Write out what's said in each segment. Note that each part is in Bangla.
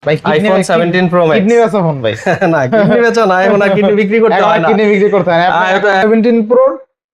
ভাই আইফোন 17 প্রো ম্যাক্স কিডনি বেচা ফোন ভাই। না কিডনি বেচা না, এখন আর কিডনি বিক্রি করতে হয় না। কিডনি বিক্রি করতে হয় না। 17 pro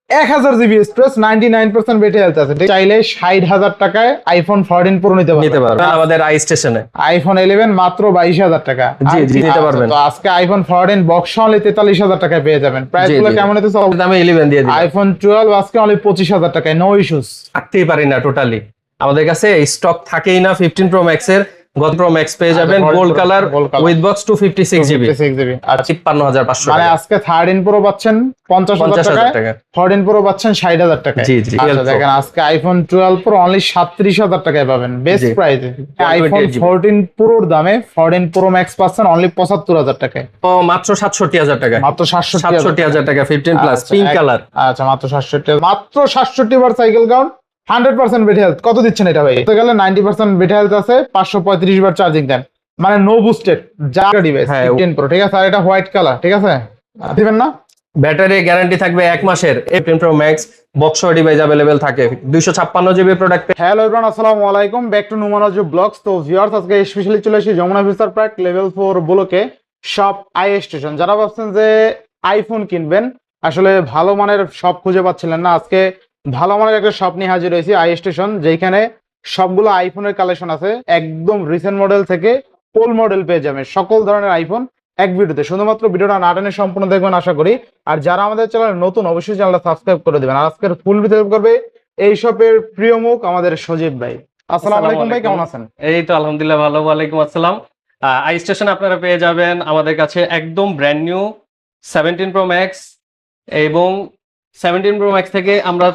1000 GB storage 99% battery health আছে। চাইলে 60,000 টাকায় আইফোন 14 প্রো নিতে পারবেন আমাদের আই স্টেশনে। আইফোন 11 মাত্র 22,000 টাকা। জি জি নিতে পারবেন। তো আজকে আইফোন 14 বক্স অনলি 43,000 টাকায় পেয়ে যাবেন। প্রাইস গুলো কেমন হতেছে? দামে 11 দিয়ে দিই। আইফোন 12 আজকে অনলি 25,000 টাকায়, নো ইস্যুস। থাকতেই পারি না টোটালি, আমাদের কাছে স্টক থাকেই না 15 প্রো ম্যাক্স এর। গত প্রো ম্যাক্স পেয়ে যাবেন gold colour with box 256 GB 56,500 মানে আজকে 13 প্রো পাচ্ছেন 50,000 টাকা, 14 প্রো পাচ্ছেন 60,000 টাকা। জি জি দেখেন আজকে আইফোন 12 প্রো অনলি 37,000 টাকায় পাবেন বেস্ট প্রাইসে। আইফোন 14 প্রোর দামে 14 প্রো ম্যাক্স পাচ্ছেন অনলি 75,000 টাকায়। তো মাত্র 67,000 টাকা, মাত্র 67,000 টাকা 15 প্লাস পিঙ্ক কালার। আচ্ছা মাত্র 67 বার সাইকেল কাউন্ট, 100% ব্যাটারি হেলথ। কত দিচ্ছেন এটা ভাই? বলতে গেলে 90% ব্যাটারি হেলথ আছে, 535 বার চার্জিং টাইম, মানে নো বুস্টেড যা ডিভাইস 15 প্রো, ঠিক আছে? আর এটা হোয়াইট কালার, ঠিক আছে? দিবেন না? ব্যাটারি গ্যারান্টি থাকবে 1 মাসের। 15 Pro max box device available থাকে, 256 জিবি প্রোডাক্ট। হ্যালো এভরিওয়ান, আসসালামু আলাইকুম, ব্যাক টু নুমানাজ ব্লগস। তো ভিউয়ার্স, আজকে স্পেশালি চলে এসেছি যমুনা ফিউচার পার্ক লেভেল 4 ব্লকে শপ আই স্টেশন। যারা ভাবছেন যে আইফোন কিনবেন, আসলে ভালো মানের শপ খুঁজে পাচ্ছিলেন না, আজকে ভালো মানের একটা শপ নিয়ে হাজির হয়েছি আই স্টেশন, যেখানে সবগুলো আইফোনের কালেকশন আছে। একদম রিসেন্ট মডেল থেকে ওল্ড মডেল পেয়ে যাবেন, সকল ধরনের আইফোন এক ভিডিওতে। শুধুমাত্র ভিডিওটা না টেনে সম্পূর্ণ দেখবেন আশা করি। আর যারা আমাদের চ্যানেল নতুন, অবশ্যই চ্যানেলটা সাবস্ক্রাইব করে দিবেন। আর আজকের ফুল ভিডিও করবে এই শপের প্রিয় মুখ আমাদের সজীব ভাই। আসসালামু আলাইকুম ভাই, কেমন আছেন? এই তো আলহামদুলিল্লাহ ভালো। ওয়ালাইকুম আসসালাম। আই স্টেশন আপনারা পেয়ে যাবেন আমাদের কাছে একদম ব্র্যান্ড নিউ 17 প্রো ম্যাক্স, এবং 17 প্রো ম্যাক্স থেকে আমরা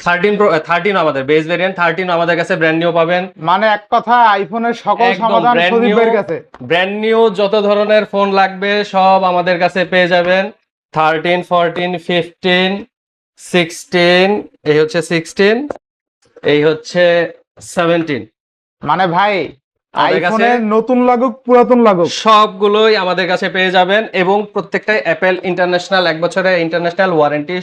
13 আমাদের বেস ভেরিয়েন্ট 13 আমাদের কাছে ব্র্যান্ড নিউ পাবেন। মানে এক কথা আইফোনের সকল সমাধান সজীব ভাইয়ের কাছে। ব্র্যান্ড নিউ যত ধরনের ফোন লাগবে সব আমাদের কাছে পেয়ে যাবেন। 13, 14, 15, 16, এই হচ্ছে 16, এই হচ্ছে 17। মানে ভাই আইফোনের নতুন লাগুক পুরাতন লাগুক সবগুলোই আমাদের কাছে পেয়ে যাবেন, এবং প্রত্যেকটাই অ্যাপেল ইন্টারন্যাশনাল 1 বছরের international warranty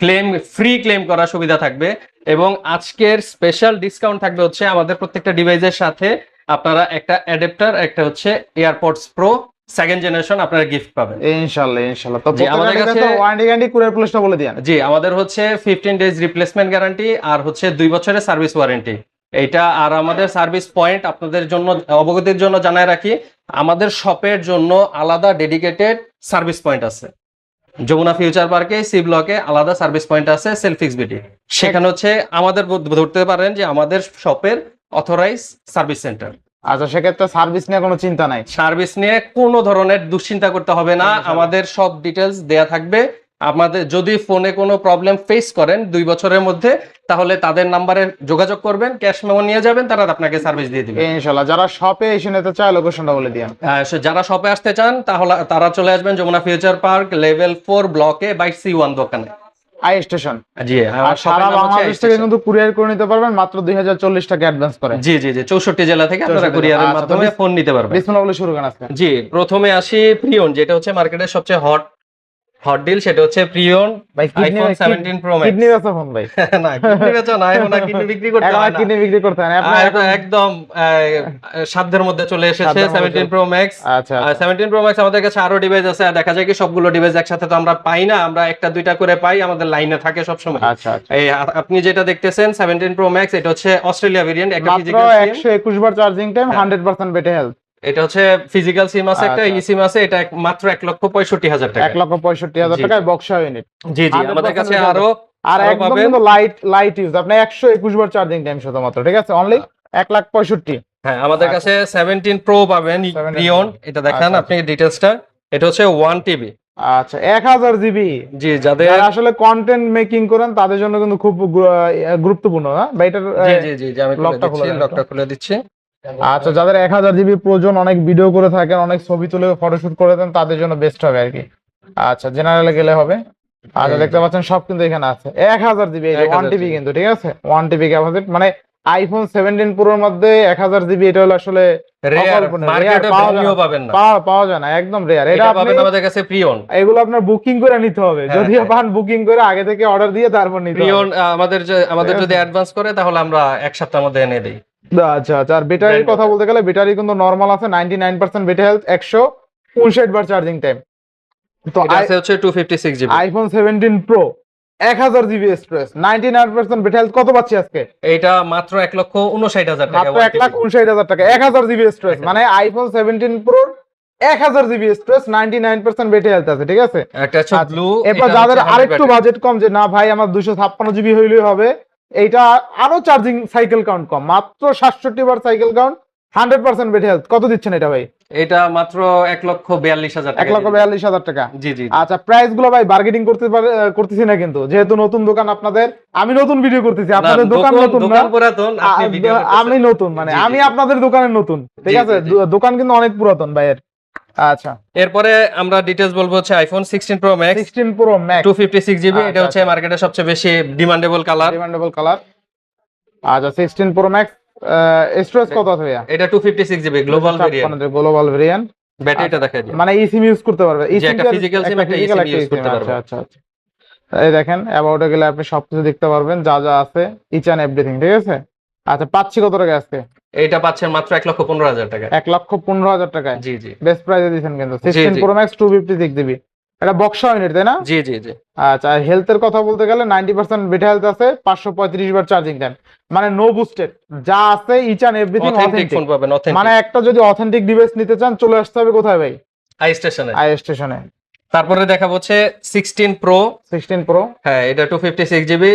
claim, free claim করার সুবিধা থাকবে। এবং আজকের স্পেশাল ডিসকাউন্ট থাকবে হচ্ছে আমাদের প্রত্যেকটা ডিভাইসের সাথে আপনারা একটা অ্যাডাপ্টার, একটা হচ্ছে এয়ারপডস প্রো সেকেন্ড জেনারেশন আপনারা গিফট পাবেন ইনশাআল্লাহ। ইনশাআল্লাহ। তো আমাদের কাছে ওয়ারেন্টি গ্যারান্টি কুরিয়ার প্লেসটা বলে দিন। জি, আমাদের হচ্ছে 15 ডেজ রিপ্লেসমেন্ট গ্যারান্টি আর হচ্ছে 2 বছরের সার্ভিস ওয়ারেন্টি এইটা। আর আমাদের সার্ভিস পয়েন্ট আপনাদের জন্য অবগতির জন্য জানায় রাখি, আমাদের শপের জন্য আলাদা ডেডিকেটেড সার্ভিস পয়েন্ট আছে। যমুনা ফিউচার পার্কে সি ব্লকে আলাদা সার্ভিস পয়েন্ট আছে সেলফিক্স বিডি, সেখানে হচ্ছে আমাদের ধরতে পারেন যে আমাদের শপের অথরাইজ সার্ভিস সেন্টার। আচ্ছা, সেক্ষেত্রে সার্ভিস নিয়ে কোনো চিন্তা নাই, সার্ভিস নিয়ে কোনো ধরনের দুশ্চিন্তা করতে হবে না, আমাদের সব ডিটেলস দেয়া থাকবে। আমাদের যদি ফোনে কোনো প্রবলেম ফেস করেন 2 বছরের মধ্যে, তাহলে তাদের নাম্বারে যোগাযোগ করবেন, ক্যাশ মেমো নিয়ে যাবেন, তারা আপনাকে সার্ভিস দিয়ে দিবে ইনশাআল্লাহ। যারা শপে এসে নিতে চায় লোকেশনটা বলে দিন। যারা শপে আসতে চান তাহলে তারা চলে আসবেন যমুনা ফিউচার পার্ক লেভেল 4 ব্লকে বাই C1 দোকানে আই স্টেশন। জি, আর সারা বাংলাদেশ থেকে কিন্তু কুরিয়ার করে নিতে পারবেন মাত্র 2040 টাকা অ্যাডভান্স করে। জি জি জি 64 জেলা থেকে আপনারা কুরিয়ারের মাধ্যমে ফোন নিতে পারবেন। বিসমিল্লাহ বলে শুরু করেন আজকে। জি, প্রথমে আসি প্রিয়ন, যেটা হচ্ছে মার্কেটের সবচেয়ে হট ডিল, সেটা হচ্ছে প্রিয়ন আইফোন 17 প্রো ম্যাক্স। কিডনি বেচা ফোন ভাই। না কিডনি বেচা না, এখন আর কিডনি বিক্রি করতে হয় না, কিডনি বিক্রি করতে হয় না। আপনি একদম সাধ্যের মধ্যে চলে এসেছে 17 প্রো ম্যাক্স। আচ্ছা, 17 প্রো ম্যাক্স আমাদের কাছে আরো ডিভাইস আছে, আর দেখা যায় কি সবগুলো ডিভাইস একসাথে তো আমরা পাই না, আমরা একটা দুইটা করে পাই, আমাদের লাইনে থাকে সব সময়। আচ্ছা, এই আপনি যেটা দেখতেছেন 17 প্রো ম্যাক্স, এটা হচ্ছে অস্ট্রেলিয়া ভেরিয়েন্ট, একটা ফিজিক্যাল 121 বার চার্জিং টাইম, 100% ব্যাটারি হেলথ। এটা হচ্ছে ফিজিক্যাল সিম আছে, একটা ই সিম আছে, এটা মাত্র 1,65,000 টাকা, 1,65,000 টাকায় বক্স ইউনিট। জি জি, আমাদের কাছে আরো আর একদম কিন্তু লাইট ইউজ, আপনি 121 বার চার্জিং টাইম শুধুমাত্র, ঠিক আছে? অনলি 1,65,000। হ্যাঁ, আমাদের কাছে 17 প্রো পাবেন প্রিয়ন, এটা দেখেন আপনি ডিটেইলসটা, এটা হচ্ছে 1 টিবি। আচ্ছা, 1000 জিবি। জি, যাদের আসলে কন্টেন্ট মেকিং করেন তাদের জন্য কিন্তু খুব গুরুত্বপূর্ণ। হ্যাঁ ভাই, এটা জি জি জি আমি লকটা খুলে দিচ্ছি। আচ্ছা, যাদের 1000 জিবি প্রয়োজন, অনেক ভিডিও করে থাকেন, অনেক ছবি তুলে ফটোশুট করে দেন, তাদের জন্য বেস্ট হবে আর কি। আচ্ছা, জেনারেলে গেলে হবে। আচ্ছা, দেখতে পাচ্ছেন সব কিন্তু এখানে আছে 1000 জিবি, 1 টিবি কিন্তু, ঠিক আছে? 1 টিবি ক্যাপাসিটি, মানে আইফোন 17 প্রোর মধ্যে 1000 জিবি, এটা হলো আসলে মার্কেটে পাবেন না, পাওয়া যায় না, একদম রেয়ার। এটা পাবেন আমাদের কাছে প্রিয়ন। এগুলো আপনার বুকিং করে নিতে হবে, যদিও পান বুকিং করে আগে থেকে অর্ডার দিয়ে তারপর নিতে হবে। প্রিয়ন আমাদের যদি অ্যাডভান্স করে তাহলে আমরা 1 সপ্তাহের মধ্যে এনে দেই। আচ্ছা আচ্ছা, আর ব্যাটারির কথা বলতে গেলে ব্যাটারি কিন্তু নরমাল আছে 99% ব্যাটারি হেলথ, 159 বার চার্জিং টাইম। তো এটা আছে হচ্ছে 256 GB. IPhone 17 pro 1000 GB storage, 99% battery health কত পাচ্ছি আজকে? এটা মাত্র 1,59,000 টাকা, মাত্র 1,59,000 টাকা, 1000 জিবি স্টোরেজ, মানে iPhone 17 pro 1000 GB storage, 99% battery health আছে, ঠিক আছে? একটা হচ্ছে ব্লু। এরপর যাদের আরেকটু বাজেট কম, যে না ভাই আমার 256 জিবি হইলেই হবে, এইটা আরো চার্জিং সাইকেল কাউন্ট কম, মাত্র 67 বার সাইকেল কাউন্ট, 100% ব্যাটারি হেলথ, কত দিচ্ছেন এটা ভাই? এটা মাত্র 1,42,000 টাকা। 1,42,000 টাকা। জি জি। আচ্ছা, প্রাইস গুলো ভাই বার্গেনিং করতেছি না কিন্তু, যেহেতু নতুন দোকান আপনাদের, আমি নতুন ভিডিও করতেছি, আপনাদের দোকান নতুন না, পুরাতন, আপনি ভিডিও করতেছেন। আমি নতুন, মানে আমি আপনাদের দোকানের নতুন, ঠিক আছে? দোকান কিন্তু অনেক পুরাতন ভাইয়ের। আচ্ছা, এরপরে আমরা ডিটেইলস বলবো হচ্ছে iPhone 16 Pro Max, 16 Pro max 256 GB. এটা হচ্ছে মার্কেটে সবচেয়ে বেশি ডিমান্ডেবল কালার। আচ্ছা, 16 প্রো ম্যাক্স, স্টোরেজ কত আছে ভাইয়া? এটা 256 GB global variant. Global variant. ব্যাটারিটা দেখাই দিই। মানে সিম ইউজ করতে পারবে, যে একটা ফিজিক্যাল সিম, একটা physical সিম ইউজ করতে পারবে। আচ্ছা আচ্ছা, এই দেখেন অ্যাবাউটে গেলে আপনি সবকিছু দেখতে পারবেন, যা যা আছে, ইচ এন্ড এভরিথিং, ঠিক আছে? আচ্ছা, পাচ্ছি কত টাকা আজকে? এইটা পাচ্ছেন মাত্র 1,15,000 টাকা। 1,15,000 টাকায় জি জি। বেস্ট প্রাইসে দিচ্ছেন কিন্তু, 16 প্রো ম্যাক্স 256 জিবি। এটা বক্স ইউনিট, তাই না? জি জি জি। আচ্ছা, আর হেলথের কথা বলতে গেলে 90% ব্যাটারি হেলথ আছে, 535 বার চার্জিং টাইম, মানে নো বুস্টেড, যা আছে each and everything authentic phone authentic. পাবেন, অথেন্টিক। মানে একটা যদি অথেন্টিক ডিভাইস নিতে চান, চলে আসতে হবে কোথায় ভাই? আই স্টেশনে। আই স্টেশনে। তারপরে দেখাবো হচ্ছে 16 প্রো। 16 প্রো, হ্যাঁ, এটা 256 জিবি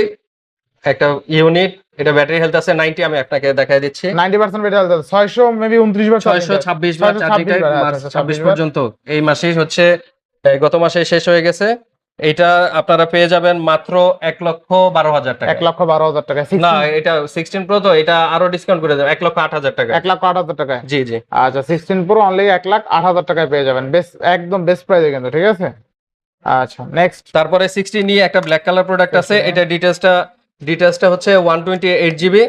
একটা ইউনিট। এটা ব্যাটারি হেলথ আছে 90, আমি আপনাকে দেখাই দিচ্ছি। 90% ব্যাটারি হেলথ আছে, 600 মেবি 29 বার, 626 বার চার্জিং টাইম, মার্চ 26 পর্যন্ত। এই মাসেই হচ্ছে, গত মাসে শেষ হয়ে গেছে। এটা আপনারা পেয়ে যাবেন মাত্র 1,12,000 টাকা। 1,12,000 টাকা। না, এটা 16 প্রো, তো এটা আরো ডিসকাউন্ট করে দেব, 1,08,000 টাকা। 1,08,000 টাকা। জি জি। আচ্ছা, 16 প্রো অনলি 1,08,000 টাকায় পেয়ে যাবেন, একদম বেস্ট প্রাইসে কিন্তু, ঠিক আছে? আচ্ছা, নেক্সট। তারপরে 60 নিয়ে একটা ব্ল্যাক কালার প্রোডাক্ট আছে। এটা ডিটেইলসটা হচ্ছে 128 জিবি।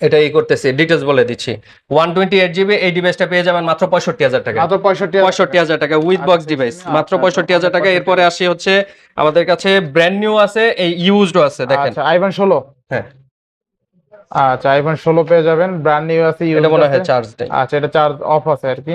এটা করতেছি, ডিটেইলস বলে দিচ্ছি। 128 জিবি এই ডিভাইসটা পেয়ে যাবেন মাত্র 65,000 টাকা। মাত্র 65,000 টাকা উইথ বক্স ডিভাইস, মাত্র 65,000 টাকা। এরপরে আসি হচ্ছে আমাদের কাছে ব্র্যান্ড নিউ আছে, এই ইউজডও আছে, দেখেন। আচ্ছা, আইফোন 16। হ্যাঁ, আচ্ছা, আইফোন 16 পেয়ে যাবেন, ব্র্যান্ড নিউ আছে, এটা মনে হয় চার্জ দেয়। আচ্ছা, এটা চার্জ অফ আছে আর কি।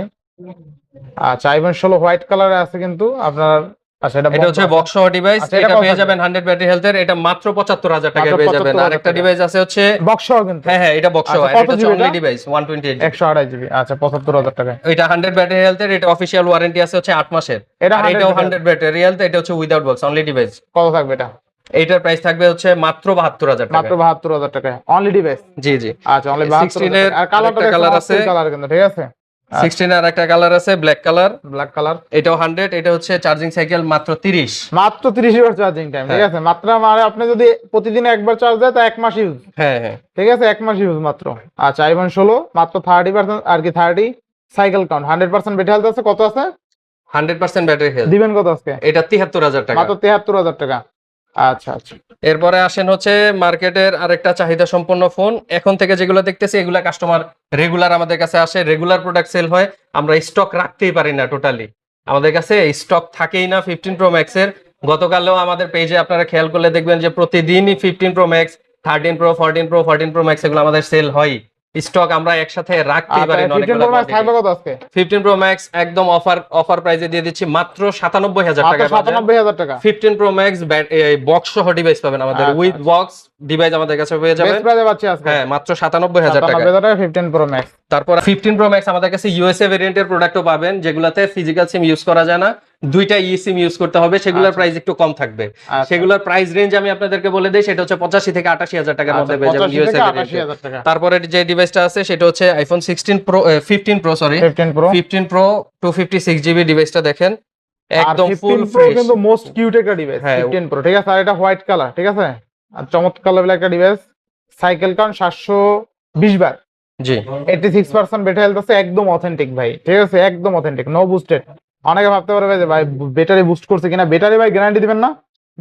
আচ্ছা, আইফোন 16 হোয়াইট কালারে আছে কিন্তু আপনার। আচ্ছা, এটা হচ্ছে বক্স সহ ডিভাইস। আচ্ছা, এটা পেয়ে যাবেন 100 ব্যাটারি হেলথের। এটা মাত্র 75,000 টাকায় পেয়ে যাবেন। আরেকটা ডিভাইস আছে হচ্ছে বক্স সহ কিন্তু। হ্যাঁ হ্যাঁ, এটা বক্স সহ। আচ্ছা, এটা হচ্ছে অনলি ডিভাইস 128 জিবি, 128 জিবি। আচ্ছা, 75,000 টাকায়। এটা 100 ব্যাটারি হেলথের। এটা অফিশিয়াল ওয়ারেন্টি আছে হচ্ছে 8 মাসের। এটাও 100 ব্যাটারি হেলথ। এটা হচ্ছে উইদাউট বক্স অনলি ডিভাইস। কত থাকবে এটা? এইটার প্রাইস থাকবে হচ্ছে মাত্র 72,000 টাকা। মাত্র 72,000 টাকায় অনলি ডিভাইস। জি জি। আচ্ছা, অনলি 72,000 টাকা। আর কালারটা কালার আছে, কালার কিন্তু, ঠিক আছে? 16 এর একটা কালার আছে ব্ল্যাক কালার। ব্ল্যাক কালার, এটাও 100। এটা হচ্ছে চার্জিং সাইকেল মাত্র 30। মাত্র 30 বার চার্জিং টাইম, ঠিক আছে? মাত্র, মানে আপনি যদি প্রতিদিন একবার চার্জ দেয় তা 1 মাস ইউজ, হ্যাঁ হ্যাঁ, ঠিক আছে? 1 মাস ইউজ মাত্র। আচ্ছা, আইফোন 16 মাত্র 30% আর কি, 30 সাইকেল কাউন্ট, 100% ব্যাটারি হেলথ আছে, কত আছে? 100% ব্যাটারি হেলথ। দিবেন কত আজকে? এটা 73,000 টাকা। মাত্র 73,000 টাকা। আচ্ছা আচ্ছা, এরপরে আসেন হচ্ছে মার্কেটের আরেকটা চাহিদা সম্পন্ন ফোন। এখন থেকে যেগুলো দেখতেছি এগুলা কাস্টমার রেগুলার আমাদের কাছে আসে, রেগুলার প্রোডাক্ট সেল হয়। আমরা স্টক রাখতেই পারি না টোটালি, আমাদের কাছে স্টক থাকেই না 15 প্রো ম্যাক্স এর। গতকালও আমাদের পেজে আপনারা খেয়াল করলে দেখবেন যে প্রতিদিনই 15 Pro max, 13 pro, 14 pro max এগুলো আমাদের সেল হয়। স্টক আমরা একসাথে রাখতেই পারি না। 15 প্রো ম্যাক্স থাকবে কত আজকে? 15 প্রো ম্যাক্স একদম অফার প্রাইসে দিয়ে দিচ্ছি মাত্র 97,000 টাকা। 97,000 টাকা। 15 প্রো ম্যাক্স বক্স সহ ডিভাইস পাবেন আমাদের, উইথ বক্স ডিভাইস আমাদের কাছে পেয়ে যাবেন। বেস্ট প্রাইসে পাচ্ছি আজকে। হ্যাঁ, মাত্র 97,000 টাকা। 97,000 টাকা 15 প্রো ম্যাক্স। তারপর 15 প্রো ম্যাক্স আমাদের কাছে ইউএসএ ভেরিয়েন্টের প্রোডাক্টও পাবেন, যেগুলোতে ফিজিক্যাল সিম ইউজ করা যায় না, দুইটা ই সিম ইউজ করতে হবে। সেগুলোর প্রাইস একটু কম থাকবে। সেগুলোর প্রাইস রেঞ্জ আমি আপনাদেরকে বলে দেই, সেটা হচ্ছে 85 থেকে 88,000 টাকার মধ্যে পেয়ে যাবেন ইউএসএ ভেরিয়েন্ট। তারপরে যে ডিভাইসটা আছে সেটা হচ্ছে আইফোন 15 প্রো 256 জিবি ডিভাইসটা দেখেন, একদম ফুল ফ্রেশ, কিন্তু মোস্ট কিউট একটা ডিভাইস 15 প্রো, ঠিক আছে? আর এটা হোয়াইট কালার, ঠিক আছে? আর চমৎকার লেভেলের একটা ডিভাইস, সাইকেল কাউন্ট 720 বার, জি 86% ব্যাটারি হেলথ আছে, একদম অথেন্টিক ভাই, ঠিক আছে? একদম অথেন্টিক, নো বুস্টেড। অনেকে ভাবতে পারবে যে ভাই ব্যাটারি বুস্ট করছে কিনা, ব্যাটারি ভাই গ্যারান্টি দিবেন না?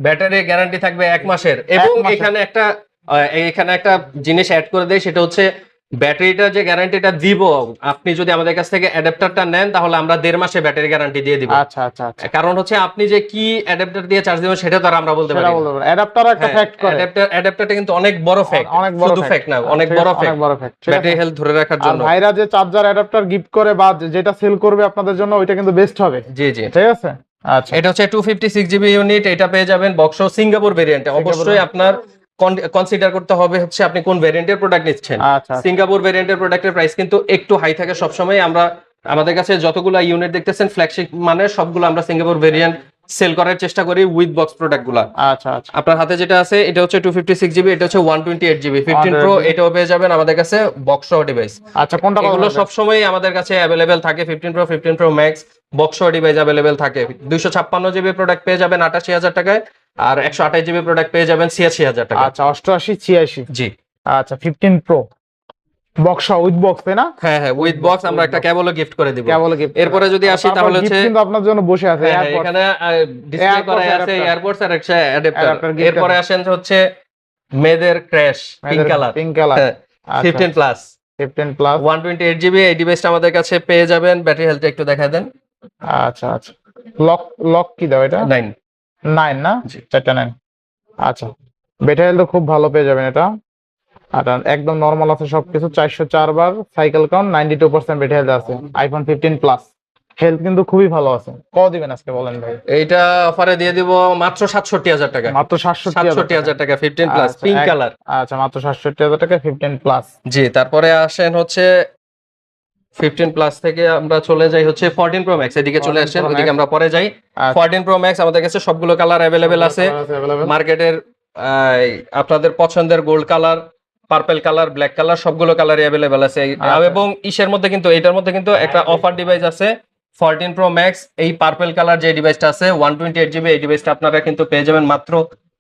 ব্যাটারি গ্যারান্টি থাকবে 1 মাসের। এবং এখানে একটা জিনিস অ্যাড করে দেয়, সেটা হচ্ছে ব্যাটারিটা যে গ্যারান্টিটা দিব, আপনি যদি আমাদের কাছ থেকে অ্যাডাপ্টারটা নেন তাহলে আমরা 1.5 মাসে ব্যাটারি গ্যারান্টি দিয়ে দিব। আচ্ছা আচ্ছা আচ্ছা, কারণ হচ্ছে আপনি যে কি অ্যাডাপ্টার দিয়ে চার্জ দিবেন সেটা তো আর আমরা বলতে পারি সেটা না। বলতে পারবেন। অ্যাডাপ্টার একটা ফ্যাক্ট করে, অ্যাডাপ্টারটা কিন্তু অনেক বড় ফ্যাক্ট, অনেক বড় শুধু ফ্যাক্ট না, অনেক বড় অনেক ফ্যাক্ট বড় ফ্যাক্ট। ব্যাটারি হেলথ ধরে রাখার আর জন্য। ভাইরা যে চার্জার অ্যাডাপ্টার গিফট করে বা যেটা সেল করবে আপনাদের জন্য, ওইটা কিন্তু বেস্ট হবে। জি জি, ঠিক আছে। আচ্ছা, এটা হচ্ছে 256 জিবি ইউনিট, এটা পেয়ে যাবেন বক্স সিঙ্গাপুর ভেরিয়েন্টে। অবশ্যই আপনার কনসিডার করতে হবে হচ্ছে আপনি কোন ভেরিয়েন্টের প্রোডাক্ট নিচ্ছেন। আচ্ছা সিঙ্গাপুর ভেরিয়েন্টের প্রোডাক্টের প্রাইস কিন্তু একটু হাই থাকে সবসময়। আমাদের কাছে যতগুলো ইউনিট দেখতেছেন ফ্ল্যাগশিপ মানে সবগুলো আমরা সিঙ্গাপুর ভেরিয়েন্ট সেল করার চেষ্টা করি উইথ বক্স প্রোডাক্টগুলো। আচ্ছা আচ্ছা, আপনার হাতে যেটা আছে এটা হচ্ছে 256 জিবি, এটা হচ্ছে 128 জিবি 15 প্রো, এটাও পেয়ে যাবেন আমাদের কাছে বক্স সহ ডিভাইস। আচ্ছা কোনটা এগুলো সবসময় আমাদের কাছে অ্যাভেলেবেল থাকে। 15 প্রো ম্যাক্স বক্স সহ ডিভাইস অ্যাভেলেবেল থাকে। 256 জিবি প্রোডাক্ট পেয়ে যাবেন 88,000 টাকায়, আর 128 জিবি প্রোডাক্ট পেয়ে যাবেন 86,000 টাকা। আচ্ছা 88 86। জি, আচ্ছা 15 প্রো বক্স উইথ বক্স, তাই না? হ্যাঁ হ্যাঁ, উইথ বক্স আমরা একটা কেবলও গিফট করে দিব। কেবল গিফট। এরপরে যদি আসি তাহলে হচ্ছে কিন্তু আপনার জন্য বসে আছে হ্যাঁ, এখানে ডিসপ্লে করা আছে এয়ারপোর্টস আর একটা অ্যাডাপ্টার। এরপরে আসেন হচ্ছে মেদের crash pink colour, pink colour 15 plus 15 plus 128 GB. এই ডিভাইসটা আমাদের কাছে পেয়ে যাবেন। ব্যাটারি হেলথ একটু দেখায় দেন। আচ্ছা আচ্ছা, লক লক কি দাও এটা? 9। 9 না, জি। 4টা 9। আচ্ছা, ব্যাটারি হেলথ খুব ভালো পেয়ে যাবেন এটা। আর একদম নরমাল আছে সবকিছু। 404 বার সাইকেল কাউন্ট, 92% ব্যাটারি হেলথ আছে। আইফোন 15 প্লাস হেলথ কিন্তু খুবই ভালো আছে। কত দিবেন আজকে বলেন ভাই? এইটা অফারে দিয়ে দিব মাত্র 67,000 টাকা। মাত্র 67,000 টাকা 15 প্লাস পিঙ্ক কালার। আচ্ছা মাত্র 67,000 টাকা 15 প্লাস। জি, তারপরে আসেন হচ্ছে 15 প্লাস থেকে আমরা চলে যাই হচ্ছে 14 প্রো ম্যাক্স। এদিকে চলে 14 আসেন, Pro ওইদিকে Max। আমরা পরে যাই। 14 প্রো ম্যাক্স আমাদের কাছে সবগুলো কালার অ্যাভেলেবেল আছে। মার্কেটের আপনাদের পছন্দের gold colour, purple colour, black colour সবগুলো কালারই অ্যাভেলেবেল আছে। এবং ইসের মধ্যে কিন্তু এটার মধ্যে কিন্তু একটা অফার ডিভাইস আছে 14 প্রো ম্যাক্স। এই পার্পল কালার যে ডিভাইসটা আছে 128 জিবি, এই ডিভাইসটা আপনারা কিন্তু পেয়ে যাবেন মাত্র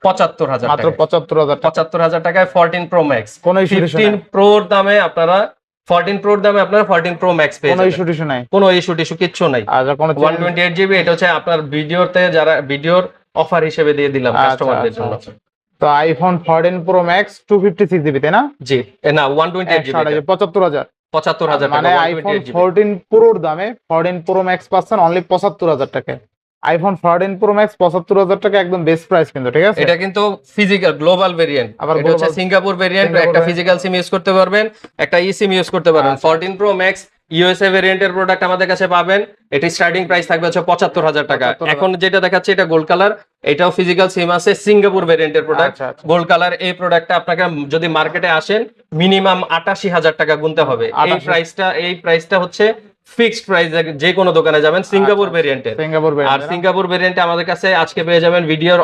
75,000 মাত্র টাকা। 75,000 টাকা। 75,000 টাকায় 14 প্রো ম্যাক্স। কোনো ইস্যু নাই, 15 প্রোর দামে আপনারা 14 প্রোর দামে আপনারা 14 প্রো ম্যাক্স পেয়ে কোনো যাবেন। ইস্যু টিস্যু নাই। কোনো ইস্যু টিস্যু কিচ্ছু নাই। আচ্ছা কোনো 128 জিবি, এটা হচ্ছে আপনার ভিডিওতে যারা ভিডিওর অফার হিসেবে দিয়ে দিলাম কাস্টমারদের জন্য। তো আইফোন 14 প্রো ম্যাক্স 256 জিবি, তাই না? জি, না 128 জিবি 75,000। 75,000 মানে টাকা। আইফোন 14 প্রোর দামে 14 প্রো ম্যাক্স পাচ্ছেন অনলি 75,000 টাকায়। আইফোন 14 প্রো ম্যাক্স 75,000 টাকা একদম বেস্ট প্রাইস কিন্তু, ঠিক আছে? এটা কিন্তু ফিজিক্যাল গ্লোবাল ভেরিয়েন্ট, আবার এটা হচ্ছে সিঙ্গাপুর ভেরিয়েন্ট। একটা ফিজিক্যাল সিম ইউজ করতে পারবেন, একটা ই সিম ইউজ করতে পারবেন। 14 প্রো ম্যাক্স ইউএসএ ভেরিয়েন্টের প্রোডাক্ট আমাদের কাছে পাবেন। এটি স্টার্টিং প্রাইস থাকবে হচ্ছে 75,000 টাকা। এখন যেটা দেখাচ্ছে এটা গোল্ড কালার, এটাও ফিজিক্যাল সিম আছে, সিঙ্গাপুর ভেরিয়েন্টের প্রোডাক্ট গোল্ড কালার। এই প্রোডাক্টটা আপনাকে যদি মার্কেটে আসেন মিনিমাম 88,000 টাকা গুনতে হবে। এই প্রাইসটা হচ্ছে ফিক্সড প্রাইস, যে কোনো দোকানে যাবেন সিঙ্গাপুর ভেরিয়েন্টের। আর সিঙ্গাপুর ভেরিয়েন্টে আমাদের কাছে আজকে পেয়ে যাবেন ভিডিওর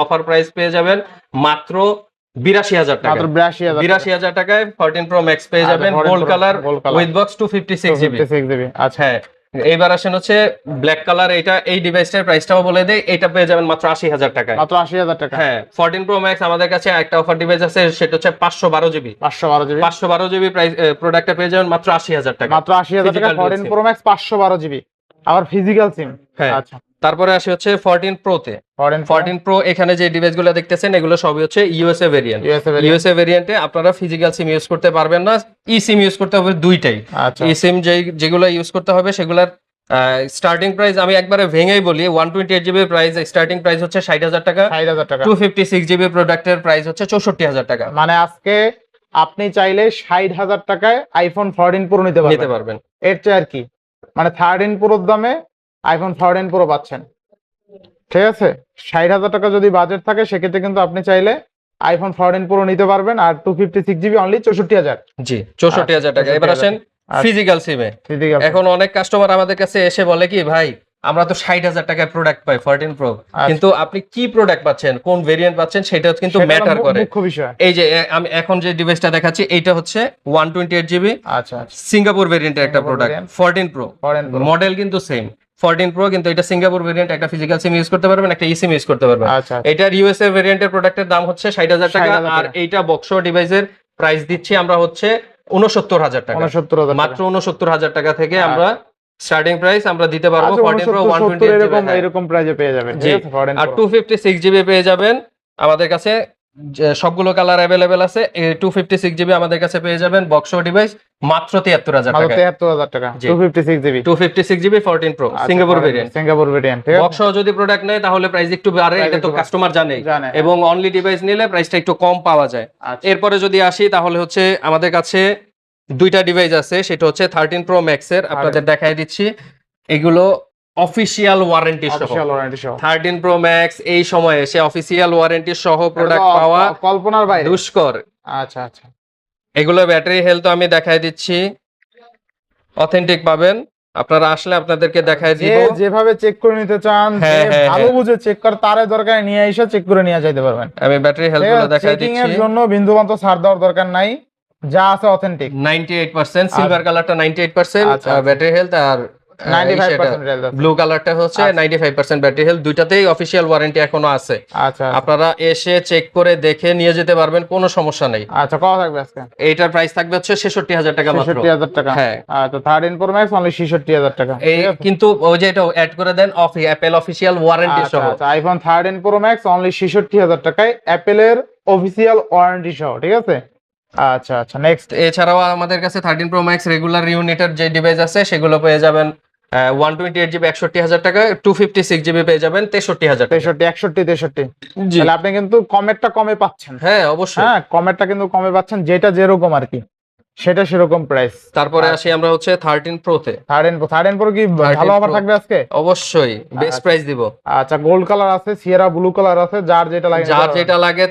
অফার প্রাইস পেয়ে যাবেন মাত্র 82,000 টাকা। 82,000 টাকায় 14 প্রো ম্যাক্স পেয়ে যাবেন gold colour with box 256 GB. আচ্ছা হ্যাঁ, এইবার আসেন হচ্ছে ব্ল্যাক কালার। এই ডিভাইসটার প্রাইসটাও বলে দেই, এটা পেয়ে যাবেন মাত্র 80,000 টাকায়। মাত্র 80,000 টাকা। হ্যাঁ, 14 প্রো ম্যাক্স আমাদের কাছে একটা অফার ডিভাইস আছে, সেটা হচ্ছে 512 জিবি। 512 জিবি প্রাইস প্রোডাক্টটা পেয়ে যাবেন মাত্র 80,000 টাকা। মাত্র 80,000 টাকা 14 প্রো ম্যাক্স 512 জিবি আবার ফিজিক্যাল সিম। হ্যাঁ, আচ্ছা তারপরে আসি হচ্ছে 14 প্রোতে। 14 প্রো এখানে যে ডিভাইসগুলো দেখতেছেন এগুলো সবই হচ্ছে ইউএসএ ভেরিয়েন্ট। ইউএসএ ভেরিয়েন্টে আপনারা ফিজিক্যাল সিম ইউজ করতে পারবেন না, ই সিম ইউজ করতে হবে দুইটাই। ই সিম যেগুলো ইউজ করতে হবে সেগুলোর স্টার্টিং প্রাইস আমি একবারে ভেঙেই বলি, 128 জিবি প্রাইস স্টার্টিং প্রাইস হচ্ছে 60,000 টাকা। 256 জিবি প্রোডাক্টের প্রাইস হচ্ছে 64,000 টাকা। মানে আজকে আপনি চাইলে 60,000 টাকায় আইফোন 14 প্রো নিতে পারবেন। এর চেয়ে আর কি, মানে 13 প্রোর দামে আইফোন 14 প্রো পাচ্ছেন, ঠিক আছে? 60,000 টাকা যদি বাজেট থাকে সেক্ষেত্রে কিন্তু আপনি চাইলে আইফোন 14 প্রো নিতে পারবেন। আর 256 জিবি অনলি 64,000। জি, 64,000 টাকা। এবার আসেন ফিজিক্যাল সিমে। এখন অনেক কাস্টমার আমাদের কাছে এসে বলে কি ভাই আমরা তো 60,000 টাকায় প্রোডাক্ট পাই 14 প্রো, কিন্তু আপনি কি প্রোডাক্ট পাচ্ছেন, কোন ভেরিয়েন্ট পাচ্ছেন সেটা কিন্তু ম্যাটার করে। এই যে আমি এখন যে ডিভাইসটা দেখাচ্ছি এইটা হচ্ছে 128 জিবি সিঙ্গাপুর ভেরিয়েন্টের একটা প্রোডাক্ট 14 প্রো। মডেল কিন্তু সেম 14 প্রো, কিন্তু এটা সিঙ্গাপুর ভেরিয়েন্ট। একটা ফিজিক্যাল সিম ইউজ করতে পারবেন, একটা ইসিম ইউজ করতে পারবেন। এটার ইউএসএ ভেরিয়েন্টের প্রোডাক্টের দাম হচ্ছে 60,000 টাকা। আর এইটা বক্স ডিভাইসের প্রাইস দিচ্ছি আমরা হচ্ছে 69,000 টাকা। মাত্র 69,000 টাকা থেকে আমরা স্টার্টিং প্রাইস আমরা দিতে পারবো 14 প্রো 128 এরকম প্রাইসে পেয়ে যাবেন। আর 256 জিবি পেয়ে যাবেন আমাদের কাছে সবগুলো কালার অ্যাভেলেবেল আছে। 256 জিবি আমাদের কাছে পেয়ে যাবেন বক্স ডিভাইস মাত্র 73,000 মাত্র টাকা। 73,000 টাকা, জি। 256 GB, 256 GB 14 pro Singapore variant. Singapore variant, ঠিক আছে। বক্স যদি প্রোডাক্ট নেয় তাহলে প্রাইস একটু বাড়ে, Price এটা তো একটু কাস্টমার জানে। জানে। এবং অনলি ডিভাইস নিলে প্রাইসটা একটু কম পাওয়া যায়। আচ্ছা। এরপরে যদি আসি তাহলে হচ্ছে আমাদের কাছে দুইটা ডিভাইস আছে, সেটা হচ্ছে 13 প্রো ম্যাক্স এর, আপনাদের দেখাই দিচ্ছি। এগুলো অফিশিয়াল ওয়ারেন্টি সহ, অফিশিয়াল ওয়ারেন্টি সহ 13 প্রো ম্যাক্স এই সময়ে এসে অফিশিয়াল ওয়ারেন্টি সহ প্রোডাক্ট এটা তো পাওয়া কল্পনার বাইরে। দুষ্কর। আচ্ছা আচ্ছা, এগুলো ব্যাটারি হেলথ আমি দেখাই দিচ্ছি, অথেন্টিক পাবেন। আপনারা আসলে আপনাদেরকে দেখাই দিব। যেভাবে চেক করে নিতে চান, হ্যাঁ, যে হ্যাঁ, ভালো হ্যাঁ। বুঝে চেক করে তারে দরকার নিয়ে এসে চেক করে নিয়ে যাইতে পারবেন। আমি ব্যাটারি হেলথ গুলো দেখাই চেকিং দিচ্ছি। এর জন্য বিন্দুমাত্র ছাড় দেওয়ার দরকার নাই, যা আছে অথেন্টিক। 98% সিলভার কালারটা 98%, আচ্ছা, ব্যাটারি হেলথ, আর 95% রেল আছে। ব্লু কালারটা হচ্ছে 95% ব্যাটারি হেলথ। দুইটাতেই অফিশিয়াল ওয়ারেন্টি এখনো আছে। আচ্ছা আপনারা এসে চেক করে দেখে নিয়ে যেতে পারবেন, কোনো সমস্যা নেই। আচ্ছা, কত থাকবে আজকে? এইটার প্রাইস থাকবে হচ্ছে 66,000 টাকা মাত্র। 66,000 টাকা। হ্যাঁ। আচ্ছা, 13 প্রো ম্যাক্স অনলি 66,000 টাকা। এই কিন্তু ওই যে এটা অ্যাড করে দেন অ্যাপেল অফিশিয়াল ওয়ারেন্টি আচ্ছা সহ। আচ্ছা, আইফোন 13 প্রো ম্যাক্স অনলি 66,000 টাকায় অ্যাপেলের অফিসিয়াল ওয়ারেন্টি সহ, ঠিক আছে। আচ্ছা আচ্ছা, নেক্সট। এছাড়াও আমাদের কাছে 13 প্রো ম্যাক্স রেগুলার ইউনিটের যে ডিভাইস আছে সেগুলো পেয়ে যাবেন 128 জিবি 61,000 টাকা, 256 জিবি পেয়ে যাবেন 63,000 টাকা। 63 জি। তাহলে আপনি কিন্তু কমেরটা কমে পাচ্ছেন। হ্যাঁ অবশ্যই। হ্যাঁ, কমেরটা কিন্তু কমে পাচ্ছেন, যেটা যেরকম আর কি সেটা সেরকম প্রাইস। তারপরে আসি আমরা হচ্ছে 13 প্রোতে। 13 প্রো কি 13 ভালো অফার Pro থাকবে আজকে? অবশ্যই বেস্ট আচ্ছা। প্রাইস দিব। আচ্ছা, গোল্ড কালার আছে, সিয়েরা ব্লু কালার আছে, যার যেটা লাগে যার যেটা লাগে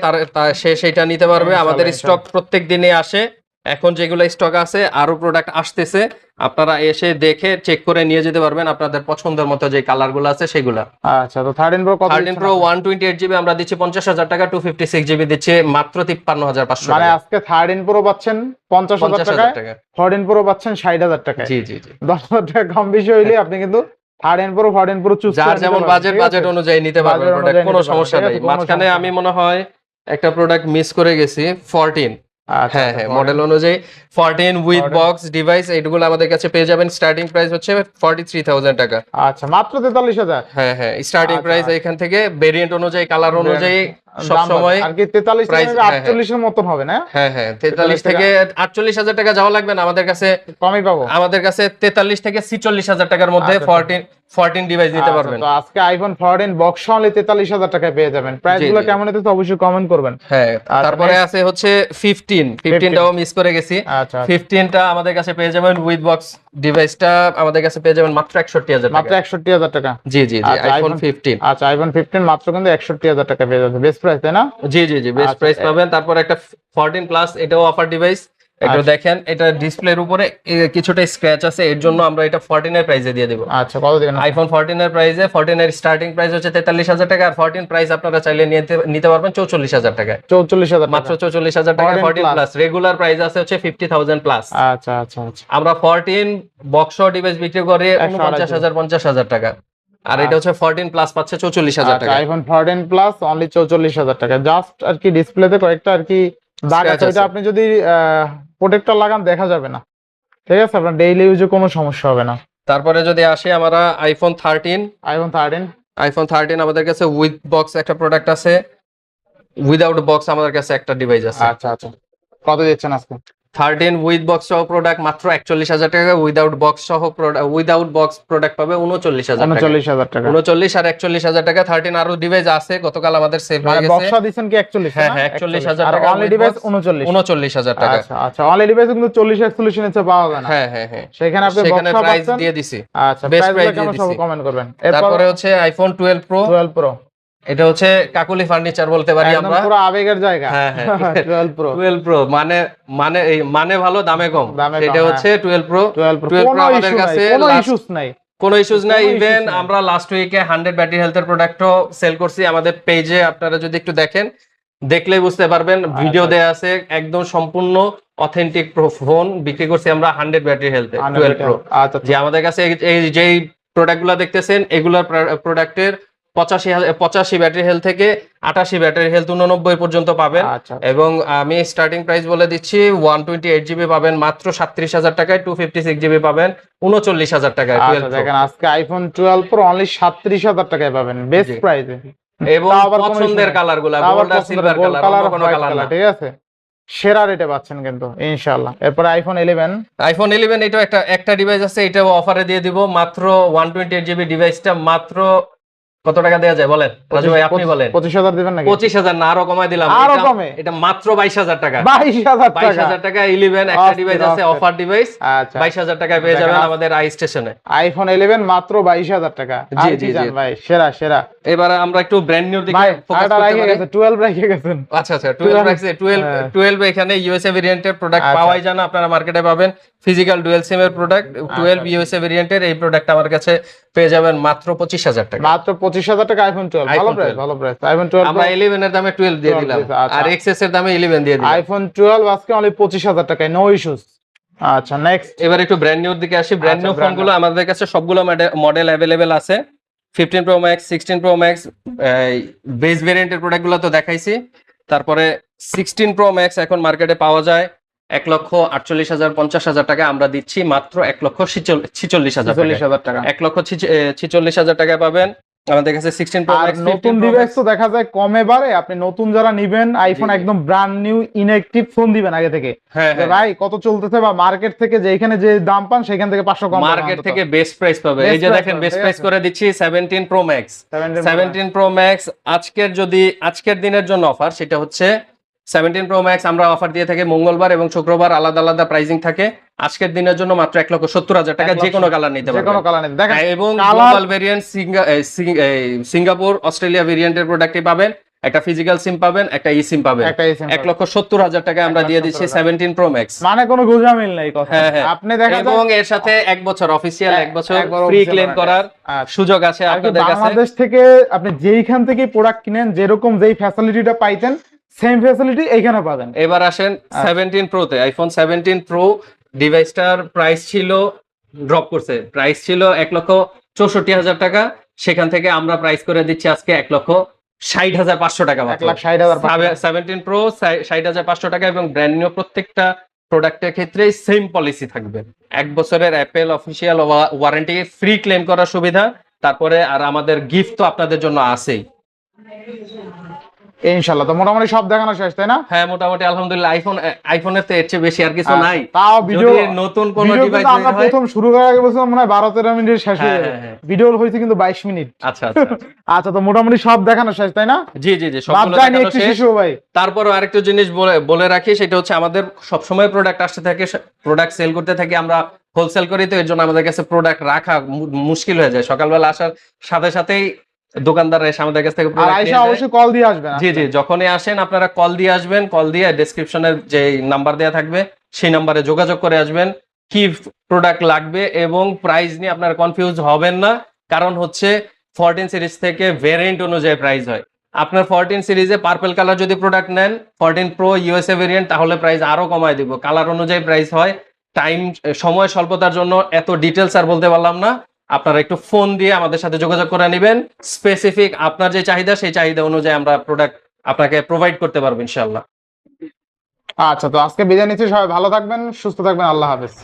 সে সেটা নিতে পারবে। ইনশাআল্লাহ, আমাদের ইনশাআল্লাহ। স্টক প্রত্যেক দিনে আসে, এখন যেগুলো স্টক আছে আরো প্রোডাক্ট আসতেছে, আপনারা এসে দেখে চেক করে নিয়ে যেতে পারবেন আপনাদের পছন্দের মতো যে কালারগুলো আছে সেগুলা। আচ্ছা, তো 13 প্রো কত 13 দিচ্ছেন প্রো আপনি? 128 জিবি আমরা দিচ্ছি 50,000 টাকা, 256 জিবি দিচ্ছি মাত্র 53,500 মানে টাকা। আজকে 13 প্রো পাচ্ছেন 50,000 50,000 টাকায়, টাকা। 14 প্রো পাচ্ছেন 60,000 টাকায়। জি জি জি। 10,000 টাকা কম বেশি হইলে আপনি কিন্তু 13 প্রো চুজ যার যেমন বাজেট অনুযায়ী নিতে পারবেন বাজেট প্রোডাক্ট, অনুযায়ী কোনো নিতে পারবেন, সমস্যা ঠিক আছে, নেই। কোনো মাঝখানে সমস্যা আমি নেই। মনে হয় একটা প্রোডাক্ট মিস করে গেছি 14। আচ্ছা, হ্যাঁ হ্যাঁ, মডেল অনুযায়ী 14 উইথ 14 বক্স ডিভাইস এইগুলো আমাদের কাছে পেয়ে যাবেন। স্টার্টিং প্রাইস হচ্ছে 43,000 টাকা। আচ্ছা, মাত্র 43,000। হ্যাঁ হ্যাঁ, স্টার্টিং আচ্ছা, প্রাইস এখান থেকে ভেরিয়েন্ট অনুযায়ী কালার অনুযায়ী সব দাম সময় আর কি 43 প্রাইস। থেকে 48 এর মতন হবে না? হ্যাঁ হ্যাঁ, 43 থেকে 48,000 টাকা যাওয়া লাগবে না আমাদের কাছে। কমই পাবো। আমাদের কাছে 43 থেকে 46,000 টাকার মধ্যে আচ্ছা, 14 ডিভাইস নিতে আচ্ছা, পারবেন। তো আজকে আইফোন 14 বক্স অনলি 43,000 টাকায় পেয়ে যাবেন। প্রাইস জি, গুলো জি। কেমন হতে অবশ্যই কমেন্ট করবেন। হ্যাঁ, আচ্ছা, তারপরে next। আছে হচ্ছে 15টাও মিস করে গেছি। আচ্ছা, 15টা আমাদের কাছে পেয়ে যাবেন উইথ বক্স ডিভাইসটা আমাদের কাছে পেয়ে যাবেন মাত্র 61,000 মাত্র টাকা। 61,000 টাকা। জি জি জি, আচ্ছা, আইফোন 15। আচ্ছা, আইফোন 15 মাত্র কিন্তু 61,000 টাকা পেয়ে যাচ্ছে, বেস্ট প্রাইস তাই না? জি জি জি, বেস্ট আচ্ছা, প্রাইস পাবেন। তারপর একটা 14 প্লাস, এটাও অফার ডিভাইস। একটু আচ্ছা। দেখেন, এটা ডিসপ্লের উপরে কিছুটা স্ক্র্যাচ আছে, এর জন্য আমরা এটা 14 এর প্রাইসে দিয়ে দেব। আচ্ছা, কত দিবেন? আইফোন 14 এর প্রাইসে, 14 এর স্টার্টিং প্রাইস হচ্ছে 43,000 টাকা, আর 14 প্রাইস আপনারা চাইলে নিতে পারবেন 44,000 টাকায়। 44,000 টাকা। মাত্র 44,000 টাকা 14 14 প্লাস। রেগুলার প্রাইস আছে হচ্ছে 50,000 প্লাস। আচ্ছা আচ্ছা আচ্ছা, আমরা 14 বক্স ডিভাইস বিক্রি করে 128,000 50,000 টাকা, আর এটা হচ্ছে 14 প্লাস পাচ্ছে 44,000 আচ্ছা, টাকা। আইফোন 14 প্লাস অনলি 44,000 টাকা। জাস্ট আর কি ডিসপ্লেতে কয়েকটা আর কি দাগ Scratch আছে, ওইটা আছে। আপনি যদি প্রোটেক্টর লাগান দেখা যাবে না, ঠিক আছে, আপনার ডেইলি ইউজে কোনো সমস্যা হবে না। তারপরে যদি আসি আমরা আইফোন 13। আইফোন 13 আমাদের কাছে উইথ বক্স একটা প্রোডাক্ট আছে, উইদাউট বক্স আমাদের কাছে একটা ডিভাইস আছে। আচ্ছা আচ্ছা, কত দিচ্ছেন আজকে? 13 উইথ বক্স সহ প্রোডাক্ট মাত্র 41,000 টাকা, উইদাউট বক্স প্রোডাক্ট পাবে 39,000 টাকা। 39,000 টাকা। 39 আর 41,000 টাকা। 13 আরো ডিভাইস আছে, গতকাল আমাদের সেল মানে হয়ে গেছে। বক্সা দিচ্ছেন কি 41? হ্যাঁ হ্যাঁ, 41,000 আর টাকা অনলি with ডিভাইস box, 39। 39,000 টাকা। আচ্ছা আচ্ছা, অনলি ডিভাইস কিন্তু 40 41 এর নিচে পাওয়া যায় না। হ্যাঁ হ্যাঁ হ্যাঁ, সেখানে আপনি সেখানে বক্সা প্রাইস পাচ্ছেন। দিয়ে দিছি। আচ্ছা, বেস্ট প্রাইস প্রাইস কেমন দিয়ে সব দিছি। কমেন্ট করবেন। তারপরে হচ্ছে আইফোন 12 প্রো। 12 প্রো এটা হচ্ছে কাকুলি ফার্নিচার বলতে পারি একদম আমরা। পুরো আবেগের জায়গা। হ্যাঁ হ্যাঁ, 12 প্রো 12 প্রো মানে ভালো দামে কম, দামে কম, সেটা হ্যাঁ। হচ্ছে 12 প্রো। 12 প্রো 12 কোনো প্রো আমাদের ইস্যু নাই, কাছে কোনো last- ইস্যুস নাই। কোনো ইস্যুস নাই। কোনো ইভেন issues নাই। আমরা লাস্ট উইকে 100 ব্যাটারি হেলথের প্রোডাক্টও সেল করছি আমাদের পেজে, আপনারা যদি একটু দেখেন, দেখলেই বুঝতে পারবেন, ভিডিও দেয়া আছে, একদম সম্পূর্ণ অথেন্টিক ফোন বিক্রি করছি আমরা 100 ব্যাটারি হেলথে 12 প্রো। আচ্ছা যে আমাদের কাছে এই যেই প্রোডাক্টগুলো দেখতেছেন, এগুলোর প্রোডাক্টের 85 ব্যাটারি হেলথ থেকে 88 ব্যাটারি হেলথ 89 পর্যন্ত পাবেন। আচ্ছা এবং আমি স্টার্টিং প্রাইস বলে দিচ্ছি, 128 জিবি পাবেন মাত্র 37,000 টাকায়, 256 জিবি পাবেন 39,000 টাকায়। আচ্ছা, 12 প্রো। দেখেন আজকে আইফোন 12 প্রো অনলি 37,000 টাকায় পাবেন, বেস্ট জি। প্রাইসে। এবং তাও আবার কোনো পছন্দের issue নাই। কালার গুলা তাও আবার গোল্ড আর সিলভার গোল্ড কালার, কালার, অন্য কোনো হোয়াইট কালার না। কালার, ঠিক আছে, সেরা রেটে পাচ্ছেন কিন্তু ইনশাআল্লাহ। এরপরে আইফোন 11 আইফোন 11 এটাও একটা ডিভাইস আছে, এটাও অফারে দিয়ে দিব মাত্র 128 জিবি ডিভাইসটা মাত্র কত টাকা দেওয়া যায় বলেন রাজু ভাই, আপনি বলেন। 25,000 দিবেন নাকি? 25,000 না, আরো কমাই দিলাম। আরো এটা- কমে? এটা মাত্র 22,000 টাকা। 22,000 টাকা? 22,000 টাকা 11 একটা অস্থির, ডিভাইস আছে, অস্থির। Offer device. আচ্ছা, 22,000 টাকায় পেয়ে যাবেন দেখেন, আমাদের আই স্টেশনে। আইফোন 11 মাত্র 22,000 টাকা। জি, আর জি, কি জান জি। ভাই, সেরা সেরা। এবারে আমরা একটু ব্র্যান্ড নিউ দিকে ভাই ফোকাস আরেকটা করতে রেখে পারি। গেছে, 12 রেখে গেছেন। আচ্ছা আচ্ছা 12 রাখছে, 12 হ্যাঁ। 12 এখানে ইউএসএ ভেরিয়েন্টের প্রোডাক্ট আচ্ছা। পাওয়াই যায় না, আপনারা মার্কেটে পাবেন ফিজিক্যাল ডুয়াল সিম এর প্রোডাক্ট 12 আচ্ছা। ইউএসএ ভেরিয়েন্টের। এই প্রোডাক্ট আমার কাছে পেয়ে যাবেন মাত্র 25,000 টাকা। মাত্র 25,000 টাকা আইফোন 12, ভালো iPhone প্রাইস, 12 ভালো প্রাইস। আইফোন 12 আমরা 11 এর দামে 12 দিয়ে 12 দিলাম, দিয়েছে, আচ্ছা। আর এক্সএস এর দামে 11 দিয়ে দিলাম। আইফোন 12 আজকে অনলি 25,000 টাকায়, নো ইস্যুস। আচ্ছা, নেক্সট। এবার একটু ব্র্যান্ড নিউর দিকে আসি। ব্র্যান্ড আচ্ছা, নিউ brand ফোনগুলো আমাদের কাছে সবগুলো মডেল অ্যাভেলেবেল আছে। 15 Pro Max, 16 Pro Max, base ভেরিয়েন্টের প্রোডাক্টগুলো তো দেখাইছি। তারপরে 16 প্রো ম্যাক্স এখন মার্কেটে পাওয়া যায় 1,48,000 50,000 টাকা, আমরা দিচ্ছি মাত্র 1,46,000 টাকা। 40,000 টাকা। 1,46,000 টাকায় পাবেন আমাদের কাছে 16 প্রো আর ম্যাক্স। নতুন ডিভাইস তো দেখা যায় কমে বাড়ে, আপনি নতুন যারা নিবেন আইফোন জি। একদম ব্র্যান্ড নিউ ইনঅ্যাক্টিভ ফোন দিবেন আগে থেকে, হ্যাঁ যে হ্যাঁ, ভাই কত চলতেছে, বা মার্কেট থেকে যেখানে যে দাম পান সেখান থেকে 500 কম পাবেন মার্কেট অন্তত। থেকে বেস্ট প্রাইস পাবে। Best এই যে price দেখেন পাবেন, বেস্ট ঠিক প্রাইস আছে। করে দিচ্ছি 17 প্রো ম্যাক্স। 17 17 প্রো ম্যাক্স আজকের দিনের জন্য অফার, সেটা হচ্ছে 17 প্রো ম্যাক্স আমরা অফার দিয়ে থাকি মঙ্গলবার এবং শুক্রবার, আলাদা আলাদা প্রাইসিং থাকে। আজকের দিনের জন্য মাত্র 1,70,000 টাকা, যে কোনো কালার নিতে যে কোনো পারবেন। কালার নিতে দেখেন, এবং colour global variant Singapore Australia ভেরিয়েন্টের প্রোডাক্টই পাবেন, একটা ফিজিক্যাল সিম পাবেন, একটা ই সিম পাবেন। একটা এসএম 1,70,000 টাকা আমরা দিয়ে দিচ্ছি 17 প্রো ম্যাক্স। মানে কোনো গোজামিল নাই কথা। হ্যাঁ হ্যাঁ, আপনি দেখা যায় এবং এর সাথে 1 বছর অফিসিয়াল 1 বছর একবার ফ্রি official ক্লেম করার আচ্ছা। সুযোগ আছে আর কি আপনাদের কাছে। বাংলাদেশ থেকে আপনি যেইখান থেকে প্রোডাক্ট কিনেন, যেরকম যেই ফ্যাসিলিটিটা পাইতেন সেম ফ্যাসিলিটি এইখানে পাবেন। এবার আসেন 17 প্রোতে। আইফোন 17 প্রো ডিভাইসটার প্রাইস ছিল, ড্রপ করছে, প্রাইস ছিল 1,64,000 টাকা, সেখান থেকে আমরা প্রাইস করে দিচ্ছি আজকে 1,60,500 টাকা মাত্র। 1,60,500 17 প্রো 60,500 টাকা, এবং ব্র্যান্ড নিউ প্রত্যেকটা প্রোডাক্টের ক্ষেত্রে সেম পলিসি থাকবে। 1 বছরের Apple official warranty, free claim করার সুবিধা, তারপরে আর আমাদের গিফট তো আপনাদের জন্য আছেই। ইনশাআল্লাহ। তো মোটামুটি সব দেখানো শেষ, তাই না? হ্যাঁ মোটামুটি আলহামদুলিল্লাহ। আইফোনের তো এর চেয়ে বেশি আর কিছু নাই। তাও ভিডিও, যদি নতুন কোন ভিডিও ডিভাইস কিন্তু আমরা প্রথম শুরু করার আগে বলছিলাম মনে হয় 12-13 মিনিট শেষ হয়ে হ্যাঁ, যাবে, হ্যাঁ। ভিডিও হয়েছে কিন্তু 22 মিনিট। আচ্ছা আচ্ছা আচ্ছা, তো মোটামুটি সব দেখানো শেষ, তাই না? জি জি জি, বাদ সবগুলো যায়নি দেখানো একটু শেষ। শিশু ভাই। তারপরে আরেকটা জিনিস বলে রাখি, সেটা হচ্ছে আমাদের সবসময় প্রোডাক্ট আসতে থাকে, প্রোডাক্ট সেল করতে থাকি, আমরা হোলসেল করি, তো এর জন্য আমাদের কাছে প্রোডাক্ট রাখা মুশকিল হয়ে যায়। সকালবেলা আসার সাথে সাথেই দোকানদাররা এসে আমাদের কাছ থেকে আর প্রোডাক্ট আইসা নিয়ে যায়। অবশ্যই কল দিয়ে আসবেন। জি জি, যখনই আসেন আপনারা কল দিয়ে আসবেন, কল দিয়ে ডেসক্রিপশনের যে নাম্বার দেওয়া থাকবে সেই নাম্বারে যোগাযোগ করে আসবেন, কি প্রোডাক্ট লাগবে, এবং প্রাইস নিয়ে আপনারা কনফিউজ হবেন না। কারণ হচ্ছে 14 সিরিজ থেকে ভেরিয়েন্ট অনুযায়ী প্রাইস হয়। আপনার 14 সিরিজে পার্পল কালার যদি প্রোডাক্ট নেন, 14 প্রো ইউএসএ ভেরিয়েন্ট, তাহলে প্রাইস আরো কমায় দিব, কালার অনুযায়ী প্রাইস হয়। সময় স্বল্পতার জন্য এত ডিটেলস আর বলতে পারলাম না। আপনারা একটু ফোন দিয়ে আমাদের সাথে যোগাযোগ করে নেবেন, স্পেসিফিক আপনার যে চাহিদা সেই চাহিদা অনুযায়ী আমরা প্রোডাক্ট আপনাকে প্রোভাইড করতে পারবো ইনশাআল্লাহ। আচ্ছা, তো আজকে বিদায় নিচ্ছি, সবাই ভালো থাকবেন, সুস্থ থাকবেন, আল্লাহ হাফেজ।